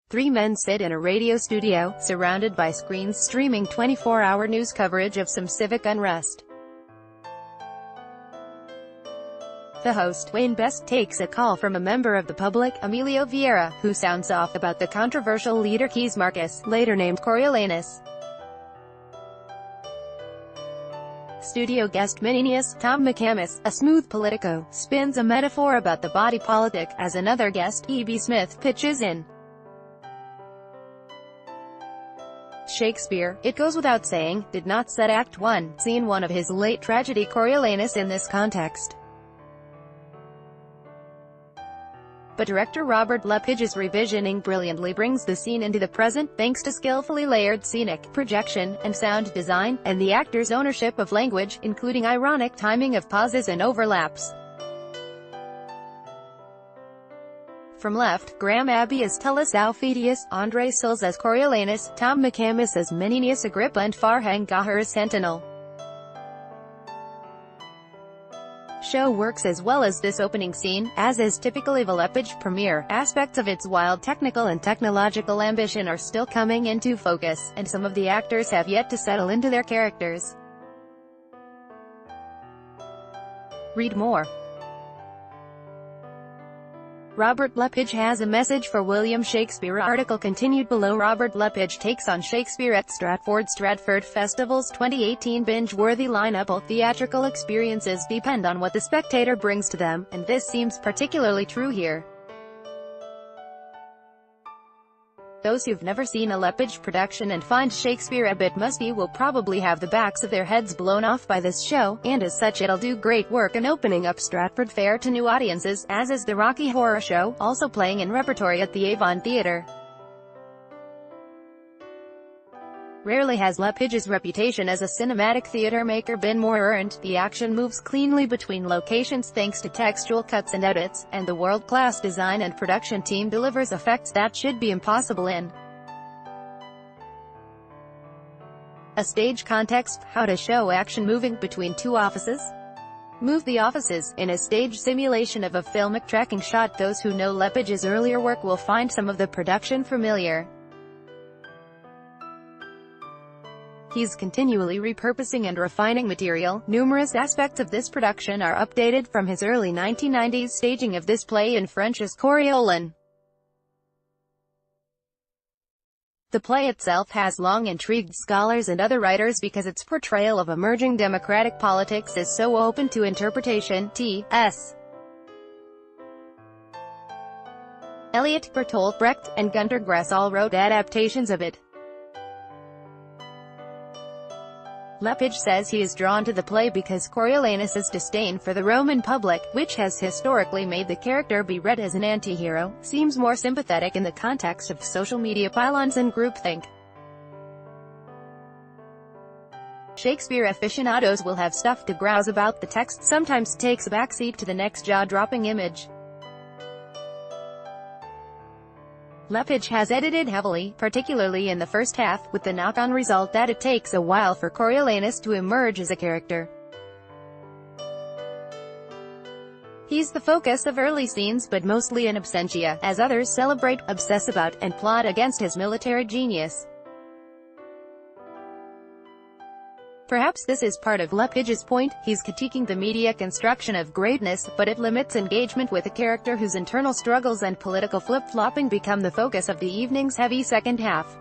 Three men sit in a radio studio, surrounded by screens streaming 24-hour news coverage of some civic unrest. The host, Wayne Best, takes a call from a member of the public, Emilio Vieira, who sounds off about the controversial leader Keys Marcus, later named Coriolanus. Studio guest Menenius, Tom McCamus, a smooth politico, spins a metaphor about the body politic, as another guest, E.B. Smith, pitches in. Shakespeare, it goes without saying, did not set Act 1, Scene 1 of his late tragedy Coriolanus in this context. But director Robert Lepidge's revisioning brilliantly brings the scene into the present, thanks to skillfully layered scenic, projection, and sound design, and the actor's ownership of language, including ironic timing of pauses and overlaps. From left, Graham Abbey as Tullus Aufidius, Andre Sills as Coriolanus, Tom McCamus as Menenius Agrippa, and Farhang Gahar as Sentinel. Show works as well as this opening scene, as is typical of a Lepidge premiere. Aspects of its wild technical and technological ambition are still coming into focus, and some of the actors have yet to settle into their characters. Read more. Robert Lepidge has a message for William Shakespeare. Article continued below. Robert Lepidge takes on Shakespeare at Stratford Festival's 2018 binge-worthy lineup. All theatrical experiences depend on what the spectator brings to them, and this seems particularly true here. Those who've never seen a Lepidge production and find Shakespeare a bit musty will probably have the backs of their heads blown off by this show, and as such it'll do great work in opening up Stratford Fair to new audiences, as is the Rocky Horror Show, also playing in repertory at the Avon Theatre. Rarely has Lepidge's reputation as a cinematic theatre maker been more earned. The action moves cleanly between locations thanks to textual cuts and edits, and the world-class design and production team delivers effects that should be impossible in a stage context. How to show action moving between two offices? Move the offices, in a stage simulation of a filmic tracking shot. Those who know Lepidge's earlier work will find some of the production familiar. He's continually repurposing and refining material. Numerous aspects of this production are updated from his early 1990s staging of this play in French as Coriolan. The play itself has long intrigued scholars and other writers because its portrayal of emerging democratic politics is so open to interpretation. T.S. Eliot, Bertolt Brecht, and Gunter Grass all wrote adaptations of it. Lepidge says he is drawn to the play because Coriolanus's disdain for the Roman public, which has historically made the character be read as an anti-hero, seems more sympathetic in the context of social media pylons and groupthink. Shakespeare aficionados will have stuff to grouse about. The text sometimes takes a backseat to the next jaw-dropping image. Lepidge has edited heavily, particularly in the first half, with the knock-on result that it takes a while for Coriolanus to emerge as a character. He's the focus of early scenes, but mostly in absentia, as others celebrate, obsess about, and plot against his military genius. Perhaps this is part of Lepidge's point. He's critiquing the media construction of greatness, but it limits engagement with a character whose internal struggles and political flip-flopping become the focus of the evening's heavy second half.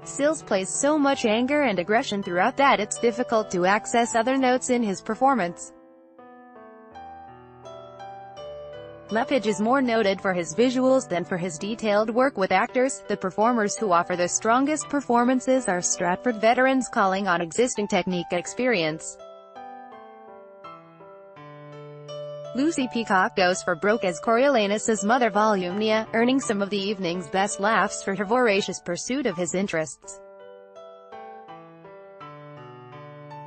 Sills plays so much anger and aggression throughout that it's difficult to access other notes in his performance. Lepidge is more noted for his visuals than for his detailed work with actors. The performers who offer the strongest performances are Stratford veterans calling on existing technique and experience. Lucy Peacock goes for broke as Coriolanus's mother Volumnia, earning some of the evening's best laughs for her voracious pursuit of his interests.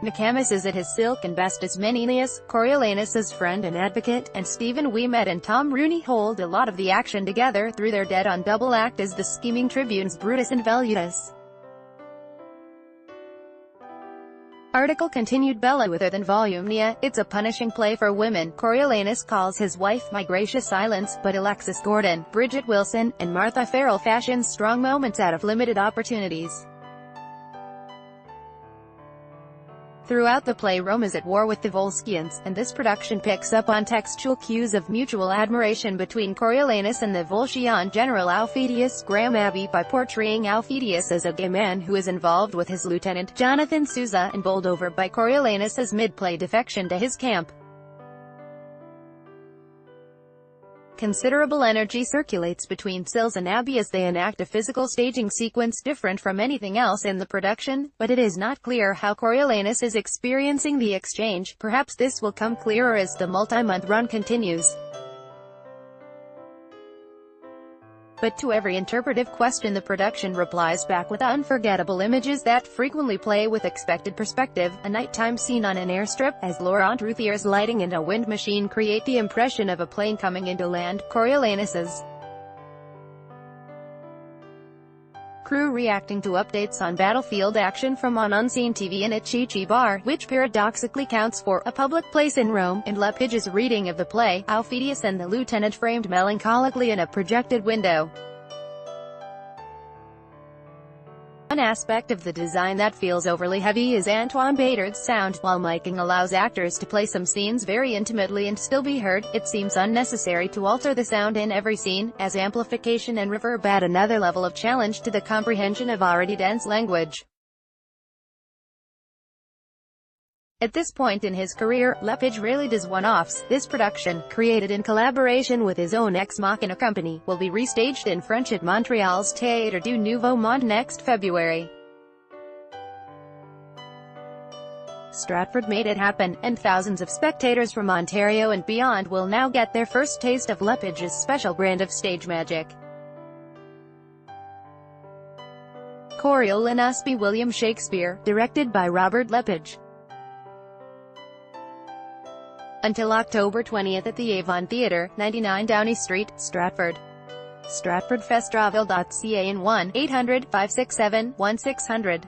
McCamus is at his silk and best as Menenius, Coriolanus's friend and advocate, and Stephen Ouimet and Tom Rooney hold a lot of the action together through their dead-on double act as the scheming tribunes Brutus and Vellutus. Article continued. Bella Wither than Volumnia, it's a punishing play for women. Coriolanus calls his wife my gracious silence, but Alexis Gordon, Bridget Wilson, and Martha Farrell fashions strong moments out of limited opportunities. Throughout the play, Rome is at war with the Volscians, and this production picks up on textual cues of mutual admiration between Coriolanus and the Volscian general Aufidius Graham Abbey by portraying Aufidius as a gay man who is involved with his lieutenant, Jonathan Sousa, and bowled over by Coriolanus' mid-play defection to his camp. Considerable energy circulates between Sills and Abbey as they enact a physical staging sequence different from anything else in the production, but it is not clear how Coriolanus is experiencing the exchange. Perhaps this will come clearer as the multi-month run continues. But to every interpretive question the production replies back with unforgettable images that frequently play with expected perspective. A nighttime scene on an airstrip, as Laurent Routhier's lighting and a wind machine create the impression of a plane coming into land. Coriolanus's crew reacting to updates on battlefield action from on unseen TV in a Chi-Chi bar, which paradoxically counts for a public place in Rome, and Lepidge's reading of the play, Aufidius and the lieutenant framed melancholically in a projected window. One aspect of the design that feels overly heavy is Antoine Bader's sound. While miking allows actors to play some scenes very intimately and still be heard, it seems unnecessary to alter the sound in every scene, as amplification and reverb add another level of challenge to the comprehension of already dense language. At this point in his career, Lepidge rarely does one-offs. This production, created in collaboration with his own Ex Machina company, will be restaged in French at Montreal's Théâtre du Nouveau Monde next February. Stratford made it happen, and thousands of spectators from Ontario and beyond will now get their first taste of Lepidge's special brand of stage magic. Coriolanus by William Shakespeare, directed by Robert Lepidge. Until October 20th at the Avon Theatre, 99 Downey Street, Stratford. StratfordFestival.ca in 1-800-567-1600.